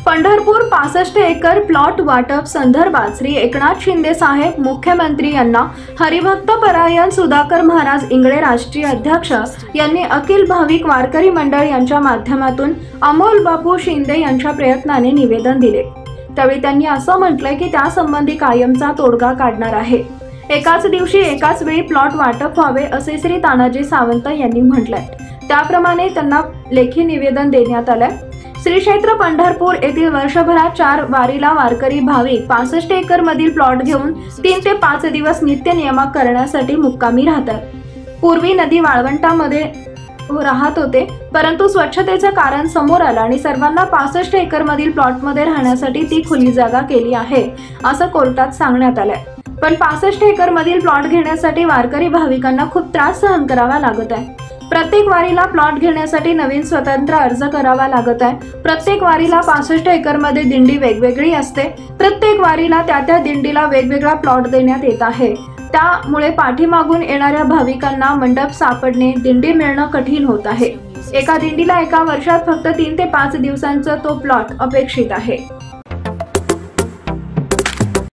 Pandharpur 65 acre plot वाटप संदर्भात श्री एकनाथ शिंदे साहेब मुख्यमंत्री यांना हरिभक्त परायण सुधाकर महाराज इंगळे राष्ट्रीय अध्यक्ष यांनी अखिल भाविक वारकरी मंडळ यांच्या माध्यमातून अमोल बापू शिंदे यांच्या प्रयत्नाने निवेदन दिले। त्यावेळी त्यांनी असं म्हटलंय की त्यासंबंधी कायमचा तोडगा काढणार आहे। एकाच दिवशी एकाच वेळी प्लॉट वाटप व्हावे असे श्री तानाजी सावंत यांनी म्हटलंय। त्याप्रमाणे त्यांना लेखी निवेदन देण्यात आलंय। श्री क्षेत्र पंढरपूर येथील वर्षभरात 4 वारीला वारकरी भाविक 65 एकर मधील प्लॉट घेऊन 3 ते 5 दिवस नित्य नियमक करण्यासाठी मुक्कामी राहतात। पूर्वी नदी वाळवंटामध्ये राहत होते, परंतु स्वच्छतेचं कारण समोर आलं आणि सर्वांना 65 एकर मधील प्लॉट मध्ये राहण्यासाठी ती खुली जागा केली आहे असं कोर्टात सांगण्यात आलंय। पण 65 एकर मधील प्लॉट घेण्यासाठी वारकरी भाविकांना खूप त्रास सहन करावा लागत आहे। प्रत्येक वारीला प्लॉट घेण्यासाठी नवीन स्वतंत्र अर्ज करावा लागत आहे। प्रत्येक वारीला 65 एकर मध्ये दिंडी वेगवेगळी असते। प्रत्येक वारीला त्या दिंडीला वेगवेगळा प्लॉट देण्यात येत आहे। त्यामुळे पाठीमागून येणाऱ्या भाविकांना मंडप सापडणे, दिंडी मिळणं कठीण होत आहे। एका दिंडीला एका वर्षात फक्त 3 ते 5 दिवसांचा तो प्लॉट अपेक्षित आहे।